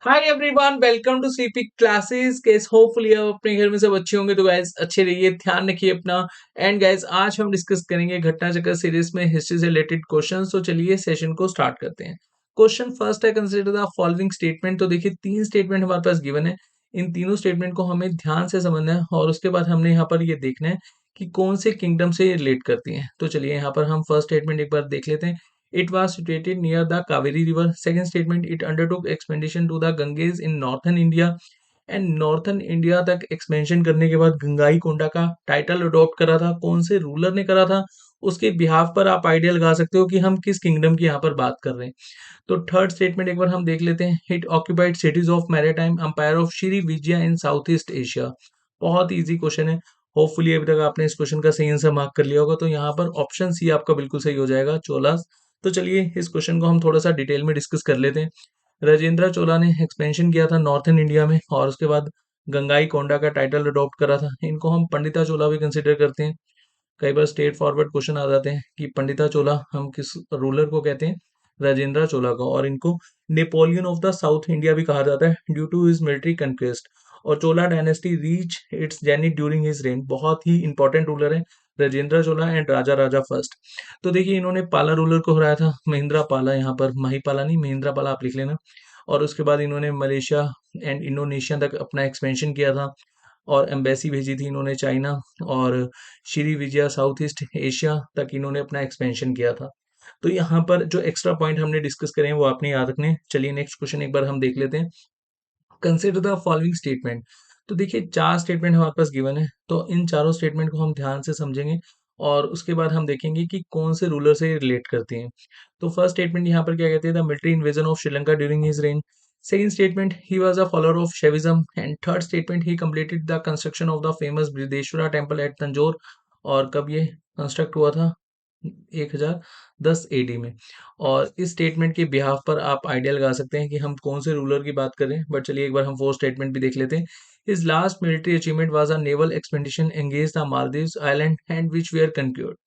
Hi everyone, welcome to CP classes. Guys hopefully आप अपने घर में सब अच्छे होंगे। तो गाइस अच्छे रहिए, ध्यान रखिए अपना। एंड गाइस आज हम डिस्कस करेंगे घटना चक्र सीरीज में हिस्ट्री से रिलेटेड क्वेश्चंस। तो चलिए सेशन को स्टार्ट करते हैं। क्वेश्चन फर्स्ट है, कंसीडर द फॉलोइंग स्टेटमेंट। तो देखिए तीन स्टेटमेंट हमारे पास गिवन है। इन तीनों स्टेटमेंट को हमें ध्यान से समझना है और उसके बाद हमने यहाँ पर ये देखना है कि कौन से किंगडम से रिलेट करती हैं। तो चलिए यहाँ पर हम फर्स्ट स्टेटमेंट एक बार देख लेते हैं। It was situated near the Kaveri River. Second statement, it undertook expedition to the Ganges in northern India. And northern India तक एक्सपेंशन करने के बाद गंगाई कोंडा का टाइटल अडॉप्ट करा था। कौन से रूलर ने करा था, उसके बिहाफ पर आप आइडिया लगा सकते हो कि हम किस किंगडम की यहाँ पर बात कर रहे हैं। तो थर्ड स्टेटमेंट एक बार हम देख लेते हैं। It occupied cities of maritime umpire of Shri Vijaya in south east Asia. बहुत इजी क्वेश्चन है। होपफुली अभी तक आपने इस क्वेश्चन का सही आंसर मार्क कर लिया होगा। तो यहाँ पर ऑप्शन सी आपका बिल्कुल सही हो जाएगा, चोलास। तो चलिए इस क्वेश्चन को हम थोड़ा सा डिटेल में डिस्कस कर लेते हैं। राजेंद्र चोला ने एक्सपेंशन किया था नॉर्थन इंडिया में और उसके बाद गंगाई कोंडा का टाइटल अडॉप्ट करा था। इनको हम पंडिता चोला भी कंसिडर करते हैं। कई बार स्ट्रेट फॉरवर्ड क्वेश्चन आ जाते हैं कि पंडिता चोला हम किस रूलर को कहते हैं, राजेंद्र चोला को। और इनको Napoleon of the South India भी कहा जाता है due to his military conquest. और Chola dynasty reach its zenith during his reign. बहुत ही इंपॉर्टेंट रूलर है राजेंद्र चोला एंड राजा राजा फर्स्ट। तो देखिए इन्होंने पाला रूलर को हराया था, महेंद्रा पाला। यहाँ पर महिपाला नहीं, महेंद्रा पाला आप लिख लेना। और उसके बाद इन्होंने मलेशिया एंड इंडोनेशिया तक अपना एक्सपेंशन किया था और एम्बेसी भेजी थी इन्होंने चाइना। और Shri Vijaya south east Asia तक इन्होंने अपना एक्सपेंशन किया था। तो यहाँ पर जो एक्स्ट्रा पॉइंट हमने डिस्कस करे हैं वो आपने याद रखने हैं। चलिए नेक्स्ट क्वेश्चन एक बार हम देख लेते हैं। Consider the following statement. तो देखिए चार स्टेटमेंट हमारे पास गिवन है, तो इन चारों स्टेटमेंट को हम ध्यान से समझेंगे और उसके बाद हम देखेंगे कि कौन से रूलर से रिलेट करती हैं। तो फर्स्ट स्टेटमेंट यहाँ पर क्या कहते हैं, the military invasion of Sri Lanka during his rain. Second statement, he was a follower of Shaivism. And third statement, he completed the construction of the famous Brihadeeswara temple at Tanjore. और कब ये कंस्ट्रक्ट हुआ था, 1010 एडी में। और इस स्टेटमेंट के बिहाफ पर आप आइडिया लगा सकते हैं कि हम कौन से रूलर की बात करें। बट चलिए एक बार हम फोर्थ स्टेटमेंट भी देख लेते हैं। His last military achievement was a naval expedition engage the Maldives island and which were conquered.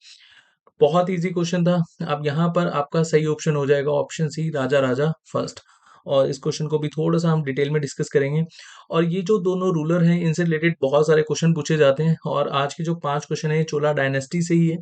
बहुत इजी क्वेश्चन था। अब यहाँ पर आपका सही ऑप्शन हो जाएगा ऑप्शन सी, राजा राजा फर्स्ट। और इस क्वेश्चन को भी थोड़ा सा हम डिटेल में डिस्कस करेंगे। और ये जो दोनों रूलर हैं इनसे रिलेटेड बहुत सारे क्वेश्चन पूछे जाते हैं और आज के जो पांच क्वेश्चन है ये चोला डायनेस्टी से ही है।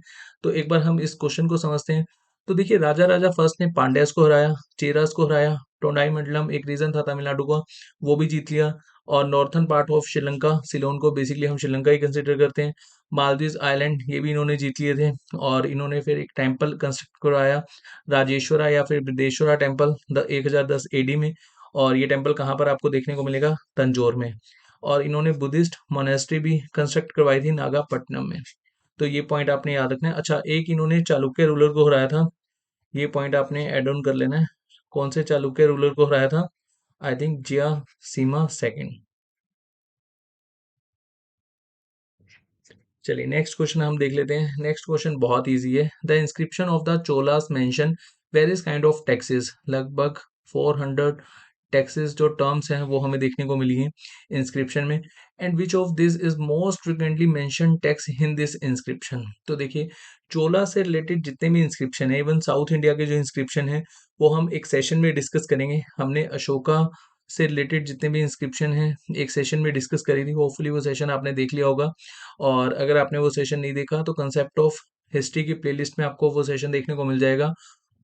तो एक बार हम इस क्वेश्चन को समझते हैं। तो देखिए राजा राजा फर्स्ट ने पांड्यास को हराया, चेरास को हराया, टोंडाई मंडलम एक रीजन था तमिलनाडु का, वो भी जीत लिया। और northern part of Sri Lanka, Ceylon को बेसिकली हम श्रीलंका ही कंसिडर करते हैं। मालदीव आइलैंड ये भी इन्होंने जीत लिए थे। और इन्होंने फिर एक टेम्पल कंस्ट्रक्ट करवाया, राजेश्वरा या फिर बृहदेश्वरा टेम्पल 1010 एडी में। और ये टेम्पल कहाँ पर आपको देखने को मिलेगा, तंजौर में। और इन्होंने बुद्धिस्ट मोनेस्ट्री भी कंस्ट्रक्ट करवाई थी नागापट्टनम में। तो ये पॉइंट आपने याद रखना है। अच्छा, एक इन्होंने चालुक्य रूलर को हराया था, ये पॉइंट आपने एड ऑन कर लेना है। कौन से चालुक्य रूलर को हराया था, I think Jayasimha second. चलिए नेक्स्ट क्वेश्चन हम देख लेते हैं। नेक्स्ट क्वेश्चन बहुत इजी है। The inscription of the Cholas mention various kind of taxes. लगभग 400 टैक्सेस जो टर्म्स हैं वो हमें देखने को मिली हैं इंस्क्रिप्शन में। And which of this is most frequently mention tax in this inscription. तो देखिए चोला से रिलेटेड जितने भी इंस्क्रिप्शन है, इवन साउथ इंडिया के जो इंस्क्रिप्शन है वो हम एक सेशन में डिस्कस करेंगे। हमने अशोका से रिलेटेड जितने भी इंस्क्रिप्शन हैं एक सेशन में डिस्कस करी थी। होपफुली वो सेशन आपने देख लिया होगा। और अगर आपने वो सेशन नहीं देखा तो कंसेप्ट ऑफ हिस्ट्री की प्लेलिस्ट में आपको वो सेशन देखने को मिल जाएगा।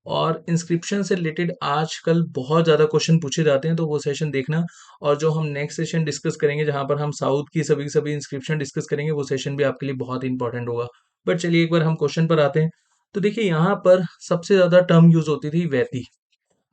और इंस्क्रिप्शन से रिलेटेड आजकल बहुत ज़्यादा क्वेश्चन पूछे जाते हैं, तो वो सेशन देखना। और जो हम नेक्स्ट सेशन डिस्कस करेंगे जहां पर हम साउथ की सभी सभी इंस्क्रिप्शन डिस्कस करेंगे, वो सेशन भी आपके लिए बहुत इंपॉर्टेंट होगा। बट चलिए एक बार हम क्वेश्चन पर आते हैं। तो देखिए यहाँ पर सबसे ज़्यादा टर्म यूज होती थी वैती।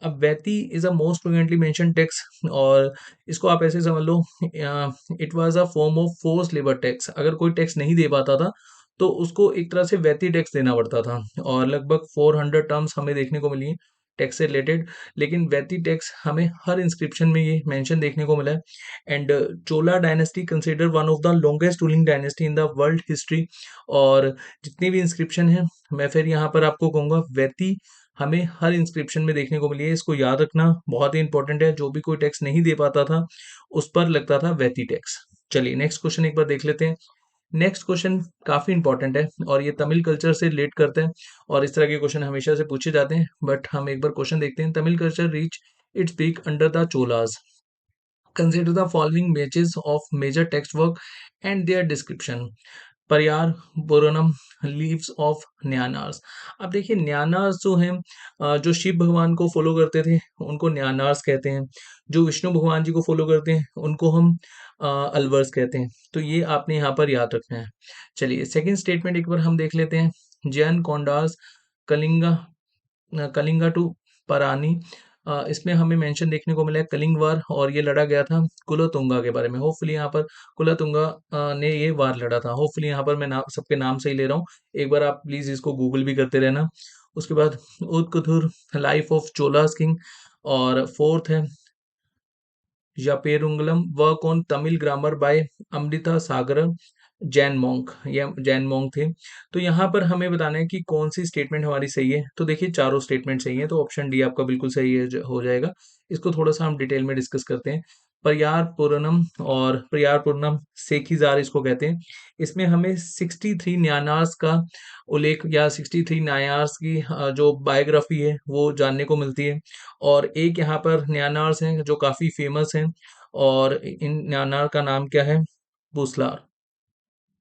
अब vetti is a most frequently mention tax. और इसको आप ऐसे समझ लो, it was a form of force labour tax. अगर कोई टैक्स नहीं दे पाता था तो उसको एक तरह से वैती टैक्स देना पड़ता था। और लगभग 400 टर्म्स हमें देखने को मिली हैं टैक्स से रिलेटेड। लेकिन वैती टैक्स हमें हर इंस्क्रिप्शन में ये मेंशन देखने को मिला है। And Chola dynasty consider one of the longest ruling dynasty in the world history. और जितनी भी इंस्क्रिप्शन है मैं फिर यहाँ पर आपको कहूँगा वैती हमें हर इंस्क्रिप्शन में देखने को मिली है। इसको याद रखना बहुत ही इंपॉर्टेंट है। जो भी कोई टैक्स नहीं दे पाता था उस पर लगता था वैती टैक्स। चलिए नेक्स्ट क्वेश्चन एक बार देख लेते हैं। नेक्स्ट क्वेश्चन काफी इंपॉर्टेंट है और ये तमिल कल्चर से रिलेट करते हैं। और इस तरह के क्वेश्चन हमेशा से पूछे जाते हैं। बट हम एक बार क्वेश्चन देखते हैं। Tamil culture reach its peak under the Cholas. Consider the following matches of major text work and their description. Periya Puranam, leaves of न्यानार्स। अब देखिए न्यानार्स जो हैं, जो शिव भगवान को फॉलो करते थे उनको न्यानार्स कहते हैं। जो विष्णु भगवान जी को फॉलो करते हैं उनको हम अलवर्स कहते हैं। तो ये आपने यहाँ पर याद रखना है। चलिए सेकंड स्टेटमेंट एक बार हम देख लेते हैं। जैन कौंडास कलिंगा, कलिंगा टू परानी। इसमें हमें मेंशन देखने को मिला है कलिंग वार, और ये लड़ा गया था कुलोतुंगा के बारे में। होपफुली यहाँ पर कुलोतुंगा ने ये वार लड़ा था। होपफुली यहाँ पर मैं नाम सबके नाम सही ले रहा हूँ। एक बार आप प्लीज इसको गूगल भी करते रहना। उसके बाद Udakuthur, life of Cholas king, और फोर्थ है Yapperungalam, work on Tamil grammar by Amrita Sagar, Jain monk, ये जैन मॉन्क थे। तो यहाँ पर हमें बताना है कि कौन सी स्टेटमेंट हमारी सही है। तो देखिए चारों स्टेटमेंट सही है, तो ऑप्शन डी आपका बिल्कुल सही हो जाएगा। इसको थोड़ा सा हम डिटेल में डिस्कस करते हैं। प्रयार पूर्णम और प्रयार पूर्णम सेखीजार इसको कहते हैं। इसमें हमें 63 न्यानार्स का उल्लेख या 63 नायार्स की जो बायोग्राफी है वो जानने को मिलती है। और एक यहाँ पर न्यानार्स हैं जो काफी फेमस हैं, और इन न्यानार का नाम क्या है? पूसलार।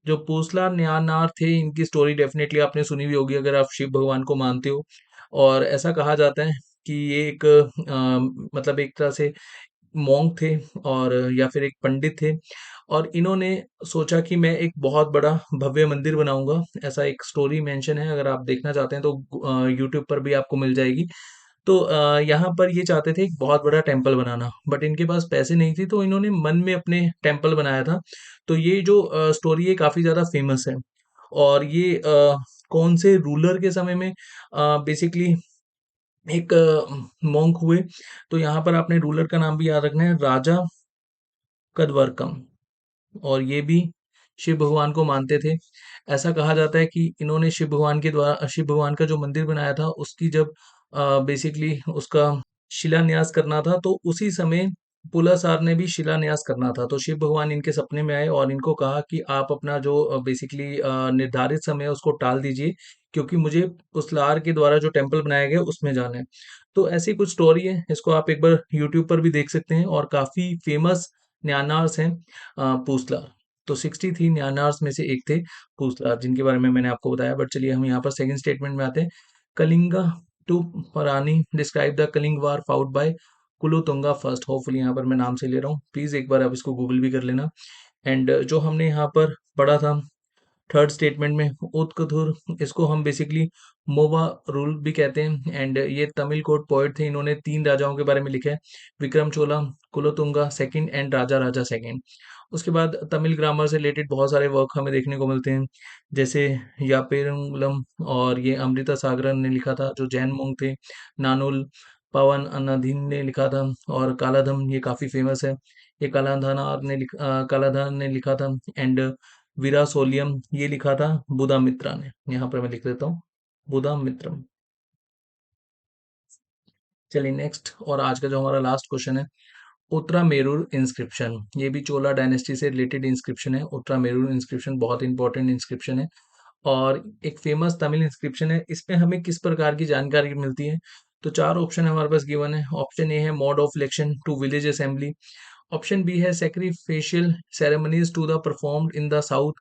जो पूसलार न्यानार थे इनकी स्टोरी डेफिनेटली आपने सुनी भी होगी अगर आप शिव भगवान को मानते हो। और ऐसा कहा जाता है कि ये एक मतलब एक तरह से मॉन्क थे, और या फिर एक पंडित थे, और इन्होंने सोचा कि मैं एक बहुत बड़ा भव्य मंदिर बनाऊंगा। ऐसा एक स्टोरी मेंशन है, अगर आप देखना चाहते हैं तो यूट्यूब पर भी आपको मिल जाएगी। तो यहाँ पर ये चाहते थे एक बहुत बड़ा टेम्पल बनाना, बट इनके पास पैसे नहीं थे, तो इन्होंने मन में अपने टेम्पल बनाया था। तो ये जो स्टोरी है काफी ज्यादा फेमस है। और ये कौन से रूलर के समय में बेसिकली एक मॉन्क हुए? तो यहाँ पर आपने रूलर का नाम भी याद रखना है, राजा कदवर्कम। और ये भी शिव भगवान को मानते थे। ऐसा कहा जाता है कि इन्होंने शिव भगवान के द्वारा शिव भगवान का जो मंदिर बनाया था उसकी जब बेसिकली उसका शिलान्यास करना था, तो उसी समय पुलासार ने भी शिलान्यास करना था। तो शिव भगवान इनके सपने में आए और इनको कहा कि आप अपना जो बेसिकली निर्धारित समय है उसको टाल दीजिए, क्योंकि मुझे पुसलार के द्वारा जो टेम्पल बनाया गया उसमें जाना है। तो ऐसी कुछ स्टोरी है, इसको आप एक बार यूट्यूब पर भी देख सकते हैं, और काफी फेमस न्यानार्स हैं पूसलार। तो 63 न्यानार्स में से एक थे पूसलार, जिनके बारे में मैंने आपको बताया। बट चलिए हम यहाँ पर सेकंड स्टेटमेंट में आते हैं। Kalingattu Parani describe the Kalinga war fought by Kulothunga first. Hopefully यहाँ पर मैं नाम से ले रहा हूँ, प्लीज एक बार आप इसको गूगल भी कर लेना। एंड जो हमने यहाँ पर पढ़ा था थर्ड स्टेटमेंट में उत्कथुर, इसको हम बेसिकली मोवा रूल भी कहते हैं। एंड ये तमिल कोर्ट पोएट थे, इन्होंने 3 राजाओं के बारे में लिखा है, Vikram Chola, Kulothunga second and Raja Raja second. उसके बाद तमिल ग्रामर से रिलेटेड बहुत सारे वर्क हमें देखने को मिलते हैं, जैसे यापेरुंगलम, और ये अमृता सागरन ने लिखा था जो जैन मोंग थे। नानुल पवन अनाधीन ने लिखा था। और कालाधम ये काफी फेमस है, ये कालाधार ने लिखा था। एंड वीरा सोलियम ये लिखा था बुधा मित्रा ने। यहाँ पर मैं लिख देता हूँ बुधा मित्रम। चलिए नेक्स्ट, और आज का जो हमारा लास्ट क्वेश्चन है, उत्तरामेरुर इंस्क्रिप्शन। ये भी चोला डायनेस्टी से रिलेटेड इंस्क्रिप्शन है। उत्तरामेरुर इंस्क्रिप्शन बहुत इंपॉर्टेंट इंस्क्रिप्शन है, और एक फेमस तमिल इंस्क्रिप्शन है। इसमें हमें किस प्रकार की जानकारी मिलती है? तो 4 ऑप्शन हमारे पास गिवन है। ऑप्शन ए है mode of election to village assembly. Option B है sacrificial ceremonies to the performed in the south.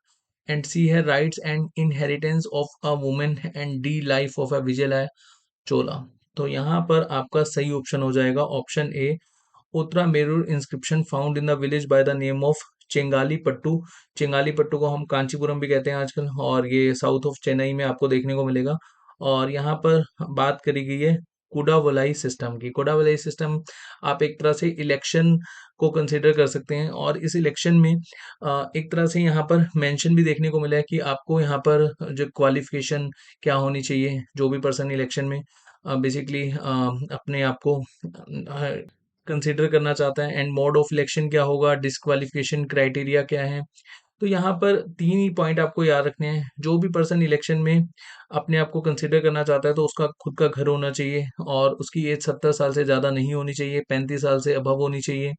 And C है rights and inheritance of a women. And D life of a Vijay Chola. तो यहाँ पर आपका सही option हो जाएगा option A, Uttaramerur inscription found in the village by the name of Chengalpattu. Chengalpattu को हम कांचीपुरम भी कहते हैं आजकल, और ये साउथ ऑफ चेन्नई में आपको देखने को मिलेगा। और यहाँ पर बात करी गई है कुडावलाई सिस्टम की। कुडावलाई सिस्टम आप एक तरह से इलेक्शन को कंसिडर कर सकते हैं, और इस इलेक्शन में एक तरह से यहाँ पर मेंशन भी देखने को मिला है कि आपको यहाँ पर जो क्वालिफिकेशन क्या होनी चाहिए, जो भी पर्सन इलेक्शन में बेसिकली अपने आप को कंसिडर करना चाहता है। एंड मोड ऑफ इलेक्शन क्या होगा, डिस्क्वालिफिकेशन क्राइटेरिया क्या है। तो यहाँ पर 3 ही पॉइंट आपको याद रखने हैं। जो भी पर्सन इलेक्शन में अपने आप को कंसिडर करना चाहता है तो उसका खुद का घर होना चाहिए, और उसकी एज 70 साल से ज़्यादा नहीं होनी चाहिए, 35 साल से अबव होनी चाहिए।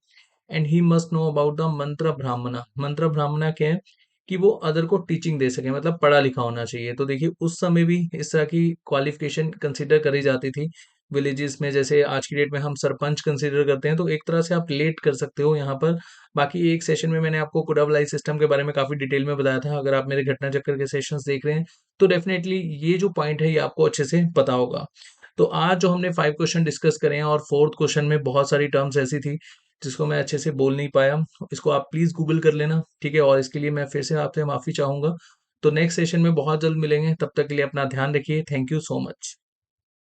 And he must know about the मंत्र ब्राह्मणा। मंत्र ब्राह्मणा क्या है कि वो अदर को टीचिंग दे सके, मतलब पढ़ा लिखा होना चाहिए। तो देखिए उस समय भी इस तरह की क्वालिफिकेशन कंसिडर करी जाती थी विलेजेस में, जैसे आज की डेट में हम सरपंच कंसीडर करते हैं, तो एक तरह से आप लेट कर सकते हो यहाँ पर। बाकी एक सेशन में मैंने आपको कोड ऑफ लाइफ सिस्टम के बारे में काफ़ी डिटेल में बताया था। अगर आप मेरे घटना चक्कर के सेशंस देख रहे हैं, तो डेफ़िनेटली ये जो पॉइंट है, ये आपको अच्छे से पता होगा। तो आज जो हमने 5 क्वेश्चन डिस्कस करे हैं और 4th क्वेश्चन में बहुत सारी टर्म्स ऐसी थी, जिसको मैं अच्छे से बोल नहीं पाया। इसको आप प्लीज़ गूगल कर लेना, ठीक है? और इसके लिए मैं फिर से आपसे माफ़ी चाहूँगा। तो नेक्स्ट सेशन में बहुत जल्द मिलेंगे, तब तक के लिए अपना ध्यान रखिए। Thank you so much.